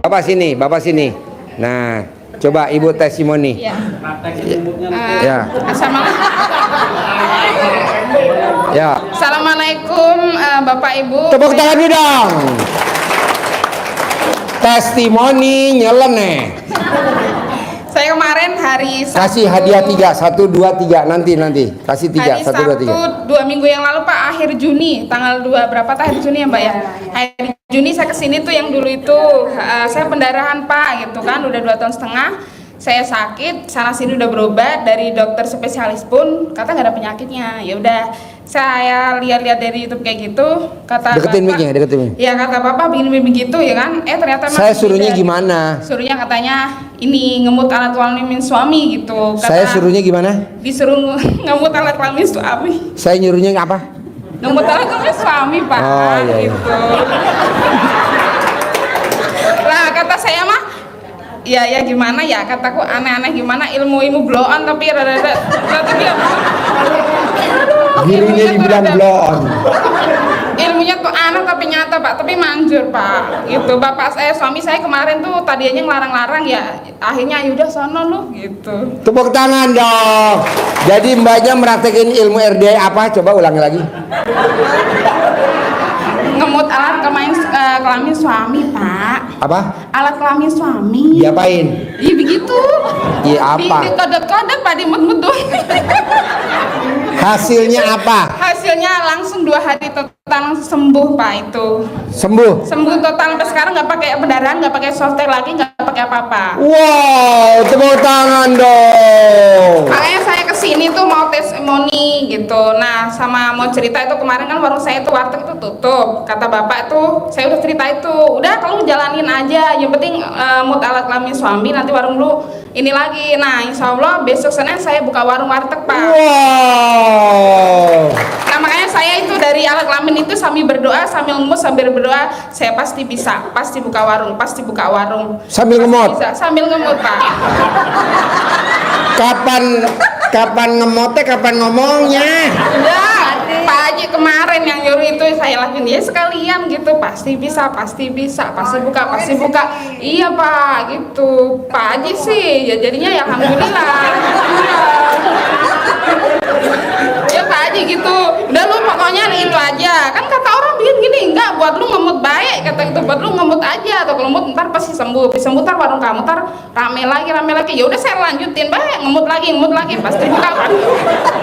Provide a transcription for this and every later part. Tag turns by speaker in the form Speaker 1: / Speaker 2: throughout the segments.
Speaker 1: Bapak sini, Bapak sini. Nah, coba Ibu testimoni.
Speaker 2: Ya.
Speaker 1: Ya. Ya.
Speaker 2: Assalamualaikum Bapak Ibu.
Speaker 1: Tepuk tangan dulu dong. Testimoni nyeleneh.
Speaker 2: Saya kemarin hari Sabtu,
Speaker 1: Kasih hadiah 3, 1, 2, 3 nanti kasih 3,
Speaker 2: hari
Speaker 1: 1, 2, 3.
Speaker 2: Sabtu 2 minggu yang lalu Pak, akhir Juni, tanggal 2 berapa akhir Juni ya Mbak ya? Akhir Juni saya kesini tuh yang dulu itu saya pendarahan Pak gitu kan, udah 2 tahun setengah. Saya sakit, sana sini udah berobat dari dokter spesialis pun kata nggak ada penyakitnya. Ya udah, saya lihat-lihat dari YouTube kayak gitu, kata
Speaker 1: Deketin mic-nya, deketin mic.
Speaker 2: Ya kata Bapak begini begitu ya kan. Ternyata
Speaker 1: Saya suruhnya gimana?
Speaker 2: Suruhnya katanya ini ngemut alat kelamin suami gitu.
Speaker 1: Saya suruhnya gimana?
Speaker 2: Disuruh ngemut alat kelamin suami.
Speaker 1: Saya nyuruhnya apa?
Speaker 2: Ngemut alat kelamin suami Pak.
Speaker 1: Oh, iya, iya.
Speaker 2: Gitu. Lah kata saya mah, ya gimana ya, kataku aneh-aneh gimana, ilmu blow on tapi rada-rada
Speaker 1: Dirinya dibilang blow on.
Speaker 2: ilmunya tuh aneh tapi nyata Pak, tapi manjur Pak gitu. Bapak saya, suami saya kemarin tuh tadinya ngelarang-larang ya, akhirnya yaudah sono lu gitu.
Speaker 1: Tepuk tangan dong. Jadi mbaknya meraktekin ilmu RDI apa? Coba ulangi lagi.
Speaker 2: Ngemut alat kelamin suami Pak.
Speaker 1: Apa?
Speaker 2: Alat kelamin suami.
Speaker 1: Diapain?
Speaker 2: Iya begitu.
Speaker 1: Iya apa?
Speaker 2: Di kodok-kodok Pak, dimut-mut.
Speaker 1: Hasilnya apa?
Speaker 2: Hasilnya langsung 2 hari total langsung sembuh Pak itu.
Speaker 1: Sembuh.
Speaker 2: Sembuh total sampai sekarang, nggak pakai pendarahan, nggak pakai softtek lagi, nggak pakai apa-apa.
Speaker 1: Wow, tepuk tangan dong.
Speaker 2: Makanya saya kesini tuh mau testimoni gitu. Nah, sama mau cerita itu kemarin kan warung saya tuh warteg itu tutup. Kata bapak tuh, saya udah cerita itu. Udah kalau jalanin aja, yang penting mut alat kelamin suami, nanti warung lu ini lagi. Nah, insya Allah besok Senin saya buka warung warteg Pak.
Speaker 1: Wow.
Speaker 2: Nah makanya saya itu dari alat kelamin itu sambil berdoa, sambil ngemut, sambil berdoa, saya pasti bisa, pasti buka warung, pasti buka warung.
Speaker 1: Sambil ngemot.
Speaker 2: Bisa, sambil ngemut Pak.
Speaker 1: Kapan ngemotnya, kapan ngomongnya?
Speaker 2: Udah, Pak Haji kemarin yang nyuruh itu saya lakuin ya sekalian gitu, pasti bisa, pasti bisa, pasti buka, pasti buka. Iya Pak, gitu. Pak Haji sih, ya jadinya ya alhamdulillah. Ya Pak Haji gitu, udah lu pokoknya itu aja. Kan kata orang bikin gini, enggak, buat lu ngemut baik, kata gitu, buat lu ngemut aja, atau kalau ngemut ntar pasti sembuh, ntar warung kamu ntar rame lagi. Ya udah saya lanjutin baik, ngemut lagi, pasti buka Pak.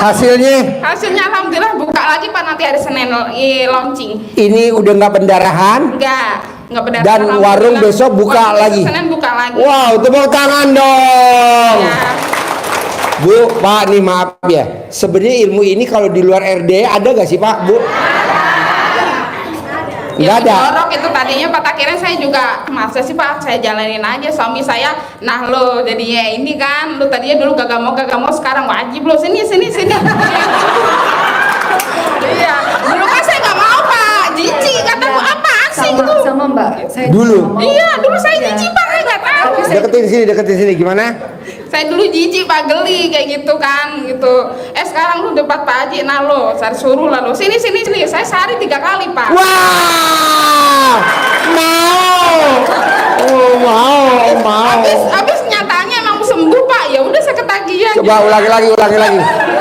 Speaker 2: Hasilnya alhamdulillah buka lagi Pak, nanti hari Senin launching.
Speaker 1: Ini udah nggak pendarahan?
Speaker 2: Nggak pendarahan.
Speaker 1: Dan warung besok buka lagi.
Speaker 2: Senin buka lagi.
Speaker 1: Wow, tepuk tangan dong.
Speaker 2: Ya.
Speaker 1: Bu, Pak, nih maaf ya. Sebenarnya ilmu ini kalau di luar RD ada gak sih Pak, Bu? Nggak ada.
Speaker 2: Jorok itu tadinya Pak, akhirnya saya juga masa sih Pak, saya jalanin aja. Suami saya, nah lo jadinya ini kan, lo tadinya dulu gak mau, sekarang wajib lo sini. Iya, dulu kan saya nggak mau Pak, jijik, kataku apaan sih itu?
Speaker 3: Sama Mbak. Saya
Speaker 1: Dulu.
Speaker 2: Iya, dulu saya jijik Pak, saya nggak tahu.
Speaker 1: Deketin sini, gimana?
Speaker 2: Saya dulu jijik Pak, geli kayak gitu kan gitu. Sekarang lu debat Pak Haji, nah lo saya suruh lah lo sini. Saya sehari 3 kali Pak.
Speaker 1: Wow, mau.
Speaker 2: Habis nyatanya emang sembuh Pak, ya udah saya ketagihan.
Speaker 1: Coba ulangi lagi.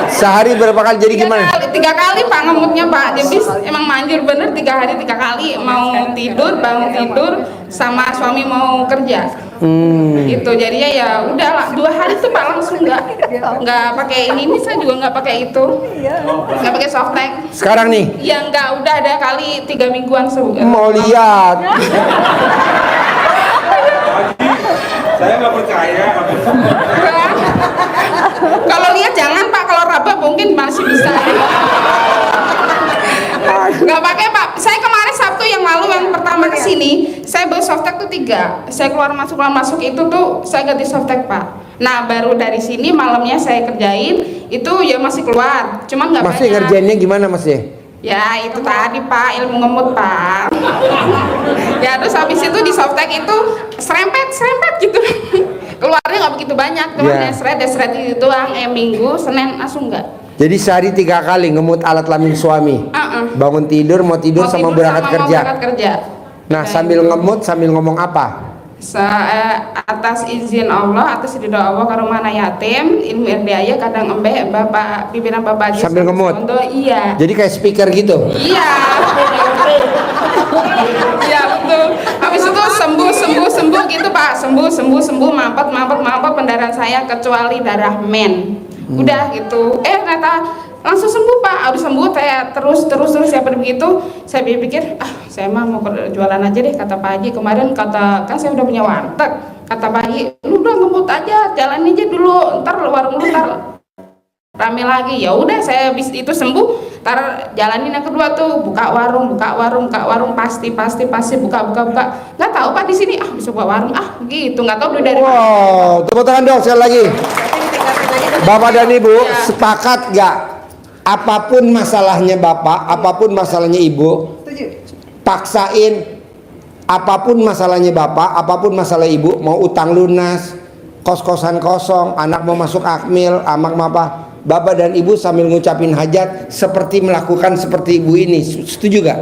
Speaker 1: Sehari berapa kali, jadi gimana?
Speaker 2: 3 kali Pak ngemutnya Pak. Jadi emang manjur bener 3 hari 3 kali, mau tidur, bangun tidur, sama suami mau kerja. Gitu, jadinya ya udah lah 2 hari tuh Pak langsung nggak pakai ini saya juga nggak pakai itu, nggak pakai softtek.
Speaker 1: Sekarang nih?
Speaker 2: Ya nggak, udah ada kali 3 mingguan
Speaker 1: Mau lihat?
Speaker 4: Saya nggak percaya.
Speaker 2: Kalau lihat jangan Pak, kalau raba mungkin masih bisa. Nggak pakai Pak. Saya kemarin Sabtu yang lalu yang pertama kesini, saya beli softtek tuh 3. Saya keluar masuk itu tuh saya ganti softtek Pak. Nah baru dari sini malamnya saya kerjain itu ya masih keluar, cuman nggak banyak.
Speaker 1: Masih ngerjainnya gimana Mas ya?
Speaker 2: Ya itu tadi Pak, ilmu ngemut Pak. Ya terus habis itu di softtek itu serempet gitu. Keluarnya nggak begitu banyak, cuma desret itu doang. Minggu, Senin langsung enggak.
Speaker 1: Jadi sehari 3 kali ngemut alat kelamin suami. Bangun tidur, mau tidur sama berangkat kerja.
Speaker 2: Nah
Speaker 1: sambil ngemut sambil ngomong apa?
Speaker 2: atas izin Allah, atas ridho Allah ke rumah anak yatim, ilmu RDA kadang embeh bapak pimpinan bapak aja
Speaker 1: Sambil ngemut.
Speaker 2: Iya.
Speaker 1: Jadi kayak speaker gitu.
Speaker 2: Iya. Iya betul. Habis itu sembuh gitu Pak, sembuh mampet pendarahan saya kecuali darah men. Udah gitu. Ternyata langsung sembuh Pak. Habis sembuh saya terus siapa begitu. Saya pikir saya mah mau jualan aja deh kata Pak Haji. Kemarin kan saya udah punya warteg. Kata Pak Haji, lu udah ngemut aja, jalan aja dulu. Ntar warung lu ntar rame lagi. Ya udah saya habis itu sembuh. Ntar jalanin yang kedua tuh buka warung pasti buka. Nggak tahu Pak di sini bisa buka warung gitu nggak tahu dari mana.
Speaker 1: Wow, tepuk tangan dong sekali lagi. Bapak dan Ibu sepakat gak? Apapun masalahnya Bapak, apapun masalahnya Ibu, paksain. Apapun masalahnya Bapak, apapun masalah Ibu, mau utang lunas, kos-kosan kosong, anak mau masuk akmil, amak apa, Bapak dan Ibu sambil ngucapin hajat seperti melakukan seperti Ibu ini. Setuju gak?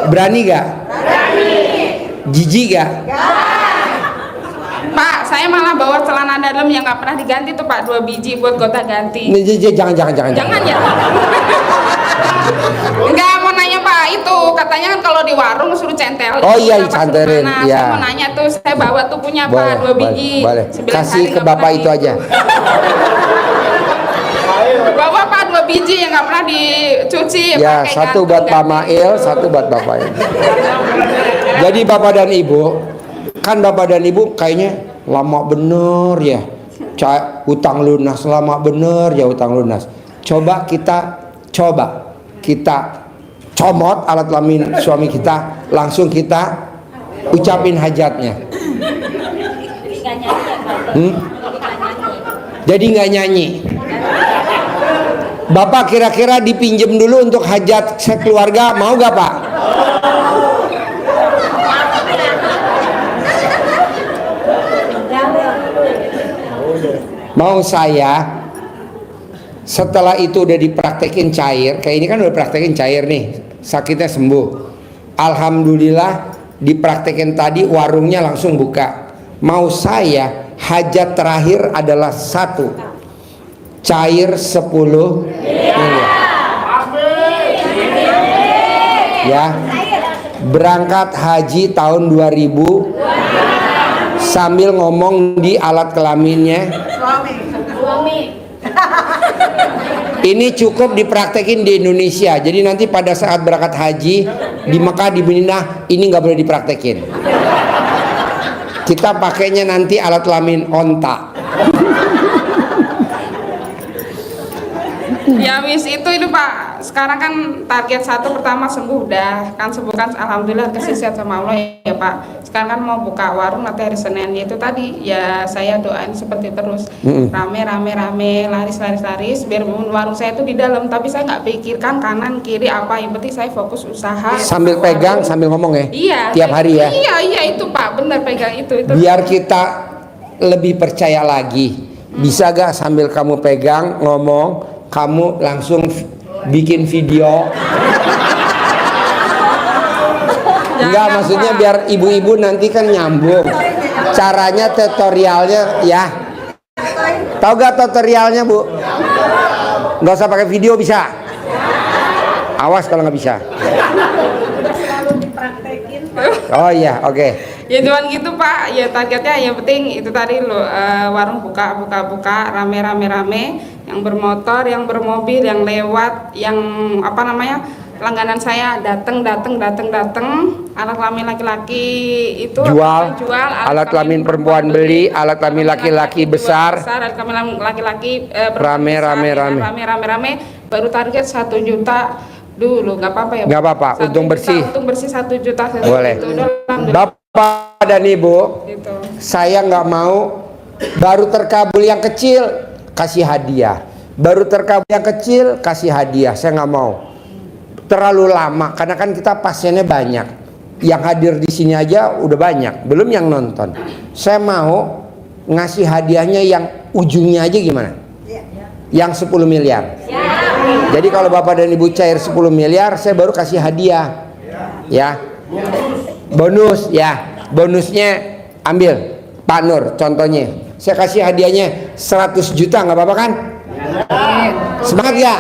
Speaker 1: Berani gak? Berani. Jijik gak?
Speaker 2: Pak, saya malah bawa celana dalam yang nggak pernah diganti tuh Pak, 2 biji buat gonta ganti.
Speaker 1: Jangan
Speaker 2: Ya. Enggak, mau nanya Pak, itu katanya kan kalau di warung suruh centel.
Speaker 1: Oh iya, dicantelin.
Speaker 2: Saya mau nanya tuh, saya bawa tuh punya Pak 2 biji.
Speaker 1: Boleh.
Speaker 2: 9
Speaker 1: Kasih
Speaker 2: hari
Speaker 1: ke
Speaker 2: nggak
Speaker 1: Bapak
Speaker 2: pernah
Speaker 1: itu aja.
Speaker 2: Bawa Pak 2 biji yang nggak pernah dicuci.
Speaker 1: Ya,
Speaker 2: pakai
Speaker 1: satu buat Pak Mail, satu buat Bapak. Jadi Bapak dan Ibu, kan Bapak dan Ibu kayaknya lama bener ya. Utang lunas lama bener ya utang lunas. Coba kita comot alat kelamin suami kita, langsung kita ucapin hajatnya. Jadi nggak nyanyi. Bapak kira-kira dipinjem dulu untuk hajat sekeluarga, mau gak Pak? Mau saya setelah itu udah dipraktekin cair, kayak ini kan udah praktekin cair nih, sakitnya sembuh. Alhamdulillah dipraktekin tadi, warungnya langsung buka. Mau saya hajat terakhir adalah 1, cair 10 miliar. Ya, berangkat haji tahun 2000 sambil ngomong di alat kelaminnya. Ini cukup dipraktekin di Indonesia. Jadi nanti pada saat berangkat haji di Mekah, di Madinah, ini nggak boleh dipraktekin. Kita pakainya nanti alat kelamin onta.
Speaker 2: Ya wis itu Pak. Sekarang kan target 1 pertama sembuh udah kan, sembuh kan alhamdulillah, kasih sehat sama Allah ya Pak. Sekarang kan mau buka warung nanti hari Senin, itu tadi ya saya doain seperti terus rame laris biar warung saya itu di dalam, tapi saya nggak pikirkan kanan kiri apa, yang penting saya fokus usaha.
Speaker 1: Sambil pegang sambil ngomong ya.
Speaker 2: Iya.
Speaker 1: Tiap hari ya.
Speaker 2: Iya itu Pak, benar pegang itu.
Speaker 1: Biar kita lebih percaya lagi. Bisa gak sambil kamu pegang ngomong, kamu langsung bikin video? Enggak, maksudnya biar ibu-ibu nanti kan nyambung. Caranya tutorialnya ya. Tahu gak tutorialnya Bu? Nggak usah pakai video bisa. Awas kalau nggak bisa. Oh iya, oke.
Speaker 2: Ya cuman gitu Pak, ya targetnya yang penting itu tadi loh, warung buka rame, yang bermotor, yang bermobil, yang lewat, yang apa namanya, langganan saya datang, alat kelamin laki-laki itu
Speaker 1: jual,
Speaker 2: alat
Speaker 1: kelamin perempuan beli, alat kelamin laki-laki besar,
Speaker 2: alat kelamin laki-laki
Speaker 1: rame,
Speaker 2: baru target 1 juta dulu, nggak apa-apa ya?
Speaker 1: Nggak apa-apa, untung bersih
Speaker 2: 1 juta.
Speaker 1: Boleh. Bapak dan Ibu,
Speaker 2: gitu.
Speaker 1: Saya nggak mau baru terkabul yang kecil kasih hadiah, baru terkabul yang kecil kasih hadiah. Saya nggak mau terlalu lama, karena kan kita pasiennya banyak, yang hadir di sini aja udah banyak, belum yang nonton. Saya mau ngasih hadiahnya yang ujungnya aja gimana? Yang 10 miliar. Jadi kalau Bapak dan Ibu cair 10 miliar, saya baru kasih hadiah. Ya. Bonus ya. bonusnya ambil Pak Nur contohnya. Saya kasih hadiahnya 100 juta, nggak apa-apa kan? Semangat ya?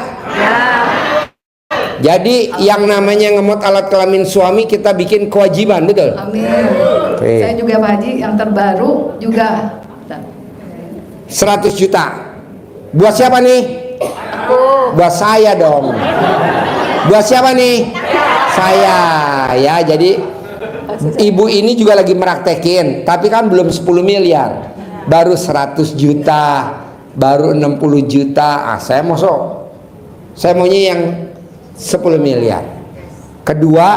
Speaker 1: Jadi yang namanya ngemot alat kelamin suami kita bikin kewajiban, betul?
Speaker 3: Amin.
Speaker 1: Oke.
Speaker 3: Saya juga Pak Haji yang terbaru juga
Speaker 1: 100 juta. Buat siapa nih? Buat saya dong. Buat siapa nih? Saya. Ya, jadi ibu ini juga lagi meraktekin, tapi kan belum 10 miliar. Baru 100 juta, baru 60 juta. Saya maunya yang 10 miliar. Kedua,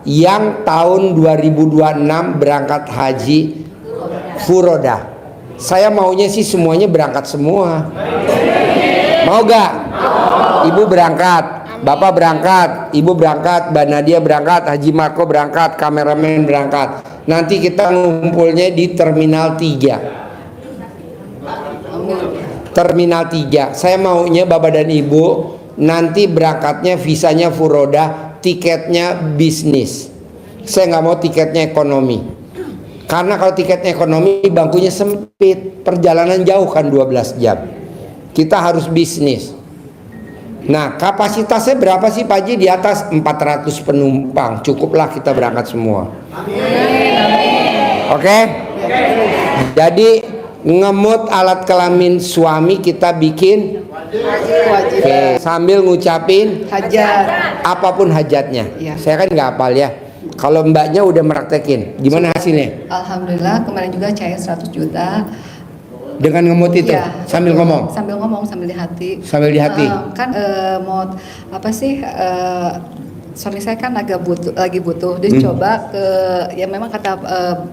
Speaker 1: yang tahun 2026 berangkat haji furoda. Saya maunya sih semuanya berangkat semua. Mau gak? Ibu berangkat, bapak berangkat, ibu berangkat, Mbak Nadia berangkat, Haji Marco berangkat, kameramen berangkat. Nanti kita ngumpulnya di Terminal 3. Terminal 3. Saya maunya bapak dan ibu nanti berangkatnya visanya furoda, tiketnya bisnis. Saya nggak mau tiketnya ekonomi. Karena kalau tiketnya ekonomi bangkunya sempit, perjalanan jauh kan 12 jam. Kita harus bisnis. Nah, kapasitasnya berapa sih Pak Haji? Di atas 400 penumpang. Cukuplah kita berangkat semua. Oke? Jadi ngemut alat kelamin suami kita bikin
Speaker 3: kewajiban.
Speaker 1: sambil ngucapin
Speaker 3: Hajat.
Speaker 1: apapun hajatnya.
Speaker 3: Iya.
Speaker 1: Saya kan nggak hafal ya. Kalau mbaknya udah meraktekin, gimana hasilnya?
Speaker 3: Alhamdulillah kemarin juga cair 100 juta.
Speaker 1: Dengan ngemut itu,
Speaker 3: Iya,
Speaker 1: sambil
Speaker 3: betul.
Speaker 1: ngomong,
Speaker 3: sambil di hati.
Speaker 1: sambil di hati.
Speaker 3: Kan mau apa sih? Suami saya kan lagi butuh, dia coba ke ya memang kata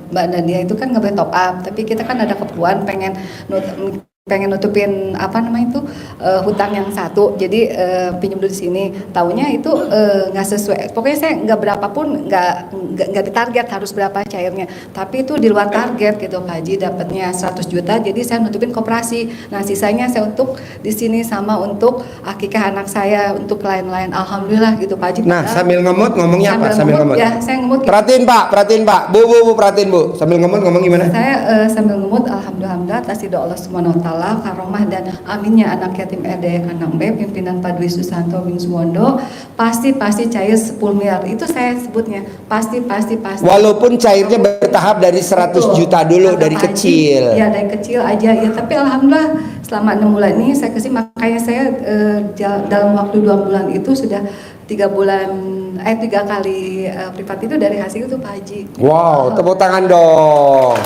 Speaker 3: Mbak Nadia itu kan nggak boleh top up, tapi kita kan ada keperluan pengen nutupin apa namanya itu hutang yang satu, jadi pinjam dulu di sini. Taunya itu nggak sesuai, pokoknya saya nggak berapapun nggak ditarget harus berapa cairnya, tapi itu di luar target gitu Pak Haji, dapatnya 100 juta, jadi saya nutupin koperasi. Nah sisanya saya untuk di sini sama untuk akikah anak saya, untuk lain-lain. Alhamdulillah gitu Pak Haji.
Speaker 1: Nah, sambil ngemut ngomongnya apa? Sambil ngemut.
Speaker 3: Ya, saya ngemut.
Speaker 1: Perhatiin Pak, Bu, perhatiin Bu. Sambil ngemut ngomong gimana?
Speaker 3: Saya sambil ngemut, alhamdulillah atas ridho Allah Subhanahu wa taala, karomah dan aminnya anak yatim RD Kandang B pimpinan Pak Dwi Susanto Bing Suwondo pasti cair 10 miliar. Itu saya sebutnya pasti.
Speaker 1: Walaupun cairnya bertahap dari 100 juta dulu,
Speaker 3: Kata
Speaker 1: dari
Speaker 3: Pak Haji,
Speaker 1: kecil.
Speaker 3: Ya dari kecil aja ya, tapi alhamdulillah selama 6 bulan ini saya kasih, makanya saya dalam waktu 2 bulan itu sudah 3 kali privat itu dari hasil itu Pak Haji.
Speaker 1: Wow, tepuk tangan dong.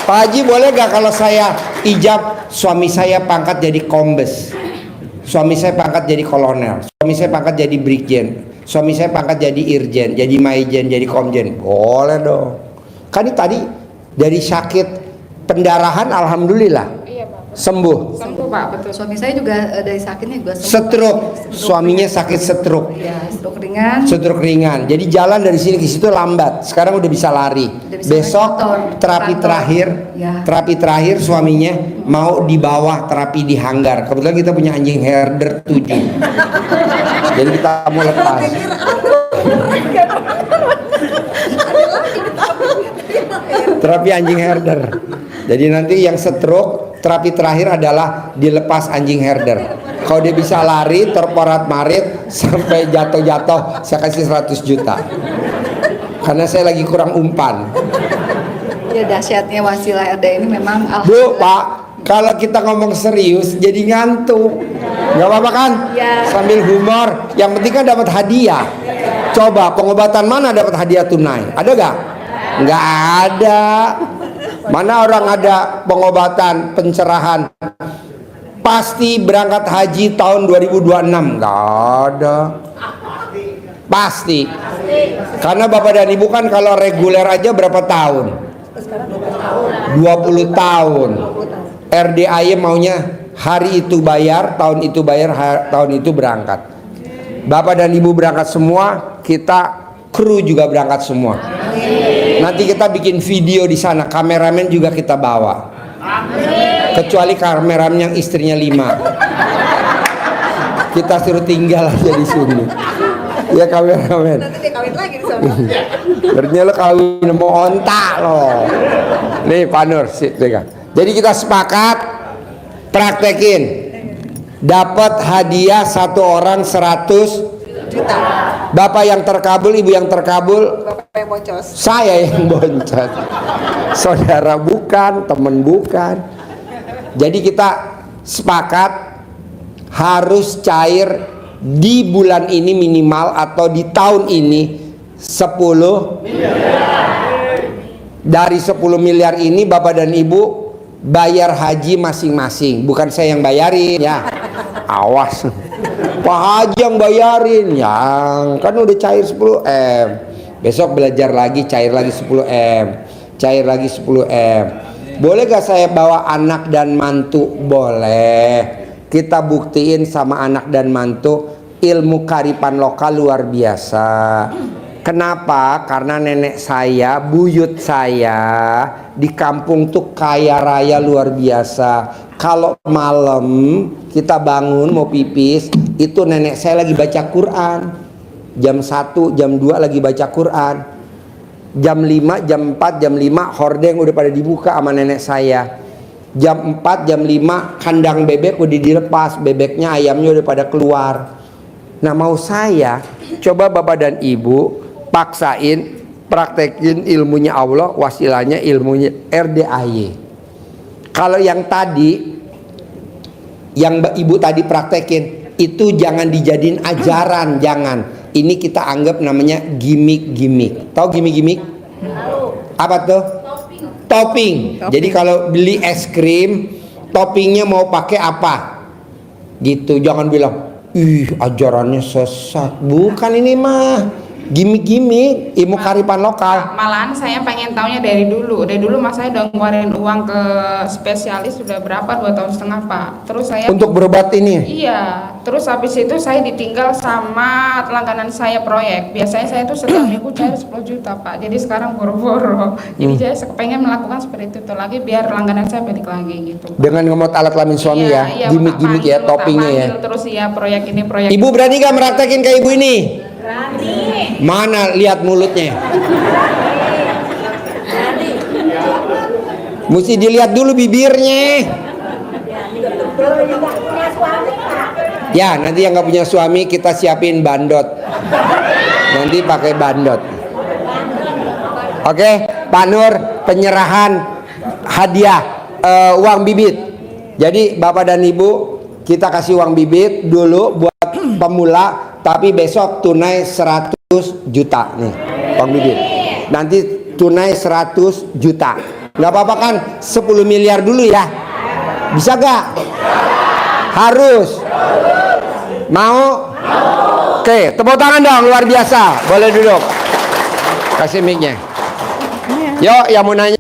Speaker 1: Pak Haji boleh gak kalau saya ijab suami saya pangkat jadi kombes, suami saya pangkat jadi kolonel, suami saya pangkat jadi brigjen, suami saya pangkat jadi irjen, jadi maijen, jadi komjen? Boleh dong. Kan ini tadi dari sakit pendarahan alhamdulillah
Speaker 2: Iya Pak.
Speaker 1: sembuh.
Speaker 2: Sembuh Pak, betul.
Speaker 3: Suami saya juga dari sakitnya juga sembuh.
Speaker 1: Stroke, suaminya sakit stroke.
Speaker 3: Ya, stroke ringan.
Speaker 1: Stroke ringan. Jadi jalan dari sini ke situ lambat. Sekarang udah bisa lari.
Speaker 3: bisa
Speaker 1: Besok
Speaker 3: naik motor,
Speaker 1: terapi
Speaker 3: kantor.
Speaker 1: terakhir.
Speaker 3: Ya.
Speaker 1: Terapi terakhir suaminya mau di bawah terapi di hanggar. Kebetulan kita punya anjing herder 7. Jadi kita mau lepas. Terapi anjing herder. Jadi nanti yang stroke terapi terakhir adalah dilepas anjing herder. Kalau dia bisa lari terporat-marit sampai jatuh-jatuh, saya kasih 100 juta. Karena saya lagi kurang umpan.
Speaker 3: Ya dahsyatnya wasilah RD ini memang
Speaker 1: Bu, Pak, kalau kita ngomong serius jadi ngantuk. Gak apa-apa kan?
Speaker 3: Ya.
Speaker 1: Sambil humor. Yang penting kan dapat hadiah. Coba pengobatan mana dapat hadiah tunai? Ada gak? Nggak ada. Mana orang ada pengobatan, pencerahan? Pasti berangkat haji tahun 2026. Nggak ada. Pasti. Karena Bapak dan Ibu kan kalau reguler aja berapa tahun? 20 tahun. RDAY maunya hari itu bayar, tahun itu bayar, tahun itu berangkat. Bapak dan Ibu berangkat semua, kita kru juga berangkat semua. Nanti kita bikin video di sana, kameramen juga kita bawa. Kecuali kameramen yang istrinya 5. Kita suruh tinggal aja di sini. Ya kameramen.
Speaker 3: Nanti dia kawin lagi di sana.
Speaker 1: Ternyata lo kawin mau onta lo. Nih Pak Nur, pegang. Jadi kita sepakat praktekin. Dapat hadiah satu orang 100
Speaker 3: Juta.
Speaker 1: Bapak yang terkabul, ibu yang terkabul,
Speaker 3: Bapak yang boncos.
Speaker 1: saya yang boncos. Saudara bukan, teman bukan. Jadi kita sepakat harus cair di bulan ini minimal atau di tahun ini 10 miliar. Dari 10 miliar ini Bapak dan Ibu bayar haji masing-masing. Bukan saya yang bayarin ya. Awas. Pak Haji yang bayarin. Yang kan udah cair 10M. Besok belajar lagi, cair lagi 10M. Cair lagi 10M. Boleh gak saya bawa anak dan mantu? Boleh. Kita buktiin sama anak dan mantu ilmu kearifan lokal luar biasa. Kenapa? Karena nenek saya, buyut saya di kampung tuh kaya raya luar biasa. Kalau malam kita bangun mau pipis, itu nenek saya lagi baca Quran. Jam 1, jam 2 lagi baca Quran. Jam 5, jam 4, jam 5 hordeng udah pada dibuka sama nenek saya. Jam 4, jam 5 kandang bebek udah dilepas, bebeknya, ayamnya udah pada keluar. Nah mau saya coba Bapak dan Ibu paksain praktekin ilmunya Allah, wasilahnya ilmunya RDAY. Kalau yang tadi yang Ibu tadi praktekin itu jangan dijadiin ajaran, jangan. Ini kita anggap namanya gimmick-gimmick. Tahu gimmick-gimmick? Apa tuh? Topping. Jadi kalau beli es krim, toppingnya mau pakai apa? Gitu. Jangan bilang, ih ajarannya sesat. Bukan, ini mah gimmick-gimmick ilmu kearifan lokal.
Speaker 2: Malahan saya pengen taunya dari dulu. Dari dulu mas saya udah ngeluarin uang ke spesialis sudah berapa, 2,5 tahun Pak. Terus saya
Speaker 1: Untuk berobat ini.
Speaker 2: Iya, terus habis itu saya ditinggal sama langganan saya proyek. Biasanya saya tuh setiap minggu cair 10 juta Pak. Jadi sekarang boro-boro. Jadi saya pengen melakukan seperti itu lagi biar langganan saya balik lagi gitu.
Speaker 1: Dengan ngemot alat kelamin suami
Speaker 2: Iya,
Speaker 1: ya, gimmick-gimmick ya, toppingnya ya.
Speaker 2: Terus ya proyek ini proyek.
Speaker 1: Ibu berani gak meraktekin kayak ibu ini? Berani. Mana lihat mulutnya? Mesti dilihat dulu bibirnya. Ya, nanti yang nggak punya suami kita siapin bandot. Nanti pakai bandot. Oke, Pak Nur, penyerahan hadiah uang bibit. Jadi Bapak dan Ibu kita kasih uang bibit dulu buat pemula, tapi besok tunai 100 juta nih uang bibit. Nanti tunai 100 juta. Nggak apa-apa kan? 10 miliar dulu ya. Bisa gak? Harus. Mau? Oke, tepuk tangan dong, luar biasa. Boleh duduk. Kasih mic-nya. Yuk, yang mau nanya.